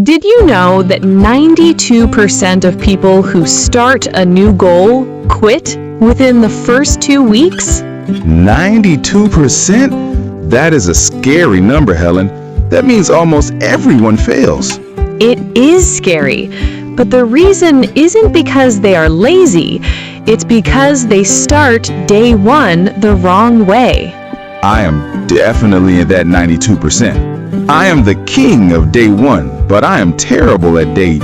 Did you know that 92% of people who start a new goal quit within the first 2 weeks? 92%? That is a scary number, Helen. That means almost everyone fails. It is scary, but the reason isn't because they are lazy. It's because they start day one the wrong way. I am definitely in that 92%. I am the king of day one, but I am terrible at day.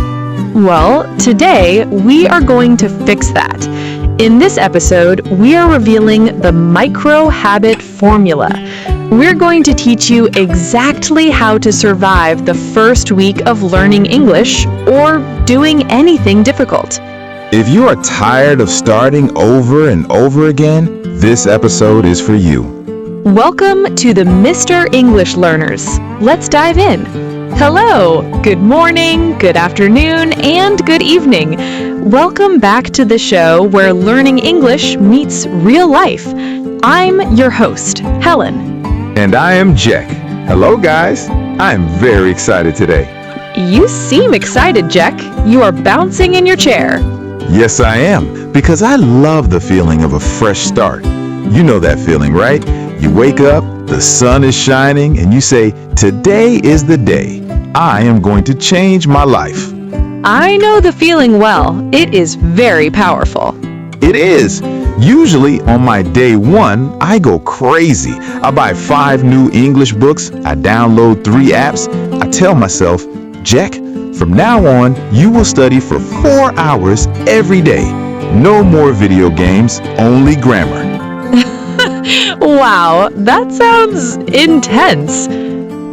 Well, today we are going to fix that. In this episode, we are revealing the micro habit formula. We're going to teach you exactly how to survive the first week of learning English or doing anything difficult. If you are tired of starting over and over again, this episode is for you. Welcome to the Mr. English Learners. Let's dive in. Hello, good morning, good afternoon, and good evening. Welcome back to the show where learning English meets real life. I'm your host, Helen. And I am Jeck. Hello, guys. I am very excited today. You seem excited, Jeck. You are bouncing in your chair. Yes, I am, because I love the feeling of a fresh start. You know that feeling, right? You wake up, the sun is shining, and you say, "Today is the day. I am going to change my life." I know the feeling well. It is very powerful. It is. Usually on my day one, I go crazy. I buy 5 new English books. I download 3 apps. I tell myself, "Jeck, from now on, you will study for 4 hours every day. No more video games, only grammar." Wow, that sounds intense.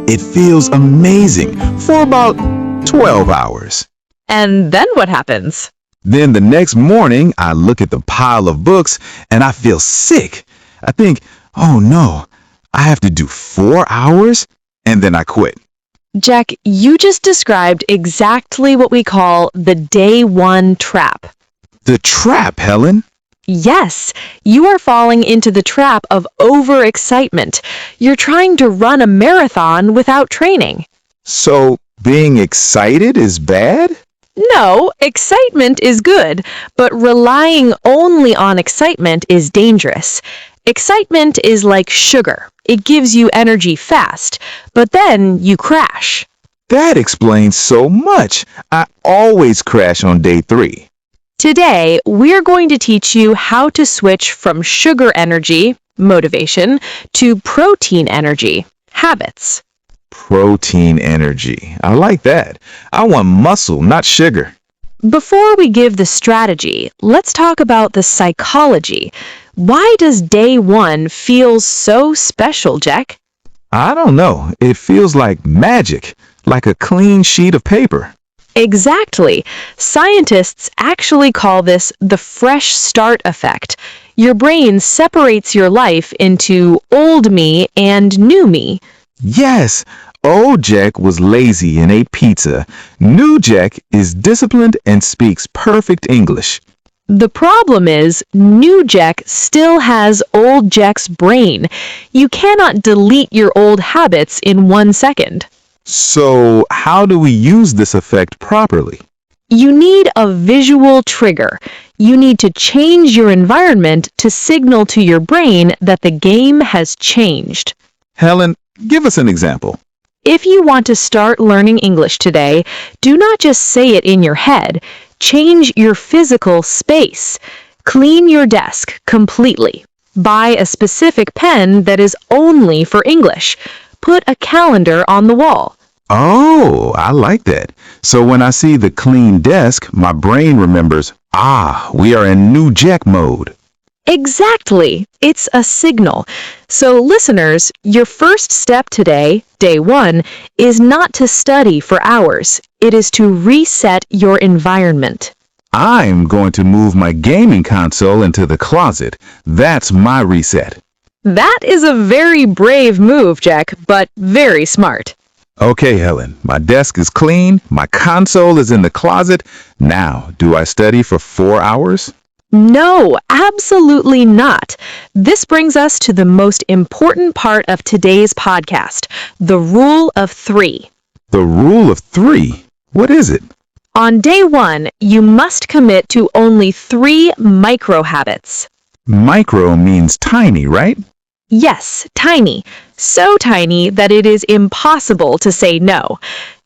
It feels amazing for about 12 hours. And then what happens? Then the next morning, I look at the pile of books and I feel sick. I think, oh no, I have to do 4 hours? And then I quit. Jeck, you just described exactly what we call the day one trap. The trap, Helen? Yes, you are falling into the trap of overexcitement. You're trying to run a marathon without training. So being excited is bad? No, excitement is good, but relying only on excitement is dangerous. Excitement is like sugar. It gives you energy fast, but then you crash. That explains so much. I always crash on day 3. Today, we're going to teach you how to switch from sugar energy, motivation, to protein energy, habits. Protein energy. I like that. I want muscle, not sugar. Before we give the strategy, let's talk about the psychology. Why does day one feel so special, Jeck? I don't know. It feels like magic, like a clean sheet of paper. Exactly. Scientists actually call this the fresh start effect. Your brain separates your life into old me and new me. Yes, old Jeck was lazy and ate pizza. New Jeck is disciplined and speaks perfect English. The problem is, new Jeck still has old Jeck's brain. You cannot delete your old habits in 1 second. So how do we use this effect properly? You need a visual trigger. You need to change your environment to signal to your brain that the game has changed. Helen, give us an example. If you want to start learning English today, do not just say it in your head. Change your physical space. Clean your desk completely. Buy a specific pen that is only for English. Put a calendar on the wall. Oh, I like that. So when I see the clean desk, my brain remembers, we are in new Jeck mode. Exactly. It's a signal. So listeners, your first step today, day one, is not to study for hours. It is to reset your environment. I'm going to move my gaming console into the closet. That's my reset. That is a very brave move, Jeck, but very smart. Okay, Helen, my desk is clean, my console is in the closet. Now, do I study for 4 hours? No, absolutely not. This brings us to the most important part of today's podcast, the rule of 3. The rule of 3? What is it? On day 1, you must commit to only 3 micro habits. Micro means tiny, right? Yes, tiny. So tiny that it is impossible to say no.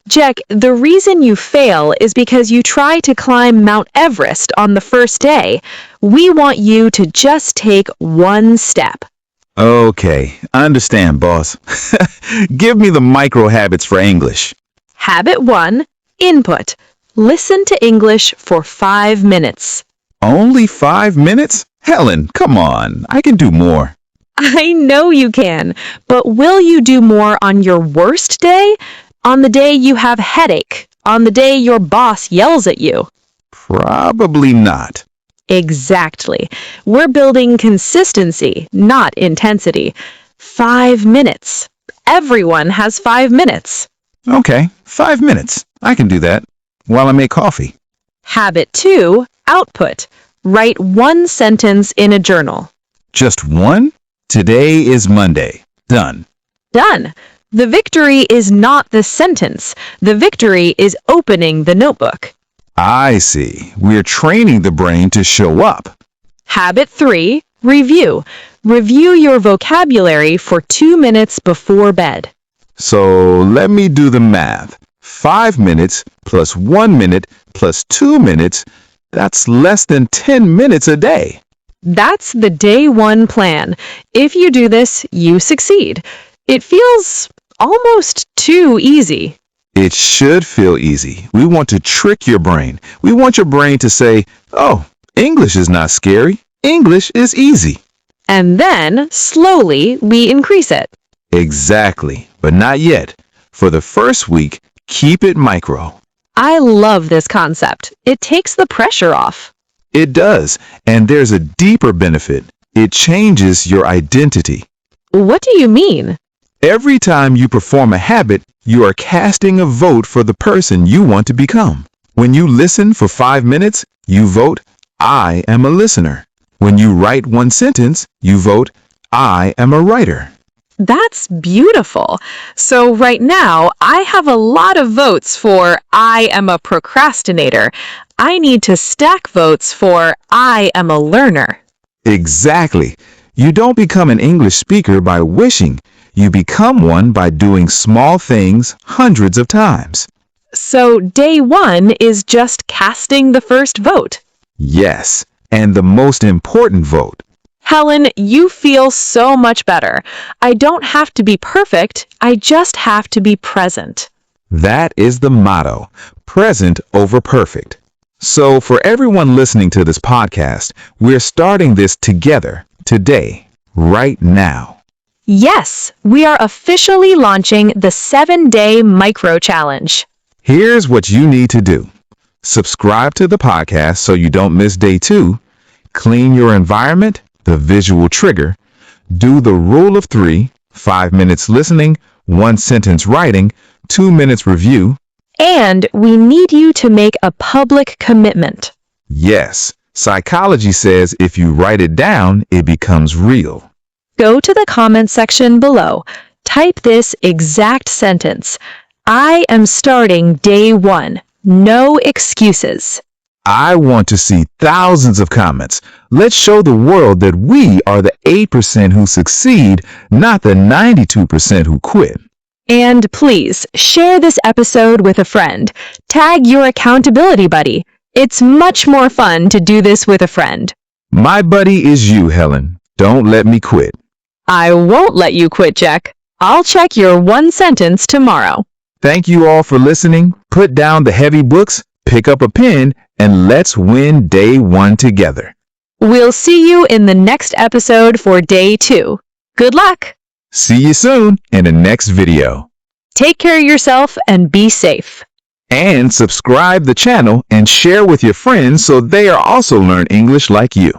Jeck, the reason you fail is because you try to climb Mount Everest on the first day. We want you to just take 1 step. Okay, I understand, boss. Give me the micro habits for English. Habit 1, input. Listen to English for 5 minutes. Only 5 minutes? Helen, come on, I can do more. I know you can, but will you do more on your worst day? On the day you have headache? On the day your boss yells at you? Probably not. Exactly. We're building consistency, not intensity. 5 minutes. Everyone has 5 minutes. Okay, 5 minutes. I can do that while I make coffee. Habit 2, output. Write 1 sentence in a journal. Just 1? Today is Monday. Done. Done. The victory is not the sentence. The victory is opening the notebook. I see. We're training the brain to show up. Habit 3, review. Review your vocabulary for 2 minutes before bed. So let me do the math. 5 minutes plus 1 minute plus 2 minutes, that's less than 10 minutes a day. That's the day 1 plan. If you do this, you succeed. It feels almost too easy. It should feel easy. We want to trick your brain. We want your brain to say, oh, English is not scary. English is easy. And then, slowly, we increase it. Exactly, but not yet. For the first week, keep it micro. I love this concept. It takes the pressure off. It does, and there's a deeper benefit. It changes your identity. What do you mean? Every time you perform a habit, you are casting a vote for the person you want to become. When you listen for 5 minutes, you vote, I am a listener. When you write 1 sentence, you vote, I am a writer. That's beautiful. So right now, I have a lot of votes for I am a procrastinator. I need to stack votes for I am a learner. Exactly. You don't become an English speaker by wishing. You become one by doing small things hundreds of times. So day 1 is just casting the first vote. Yes, and the most important vote. Helen, you feel so much better. I don't have to be perfect. I just have to be present. That is the motto, present over perfect. So for everyone listening to this podcast, we're starting this together, today, right now. Yes, we are officially launching the 7-day micro challenge. Here's what you need to do. Subscribe to the podcast so you don't miss day 2. Clean your environment, the visual trigger. Do the rule of 3, 5 minutes listening, 1 sentence writing, 2 minutes review. And we need you to make a public commitment. Yes, psychology says if you write it down, it becomes real. Go to the comment section below. Type this exact sentence. I am starting day 1. No excuses. I want to see thousands of comments. Let's show the world that we are the 8% who succeed, not the 92% who quit. And please, share this episode with a friend. Tag your accountability buddy. It's much more fun to do this with a friend. My buddy is you, Helen. Don't let me quit. I won't let you quit, Jeck. I'll check your 1 sentence tomorrow. Thank you all for listening. Put down the heavy books, pick up a pen, and let's win day 1 together. We'll see you in the next episode for day 2. Good luck! See you soon in the next video. Take care of yourself and be safe. And subscribe the channel and share with your friends so they are also learn English like you.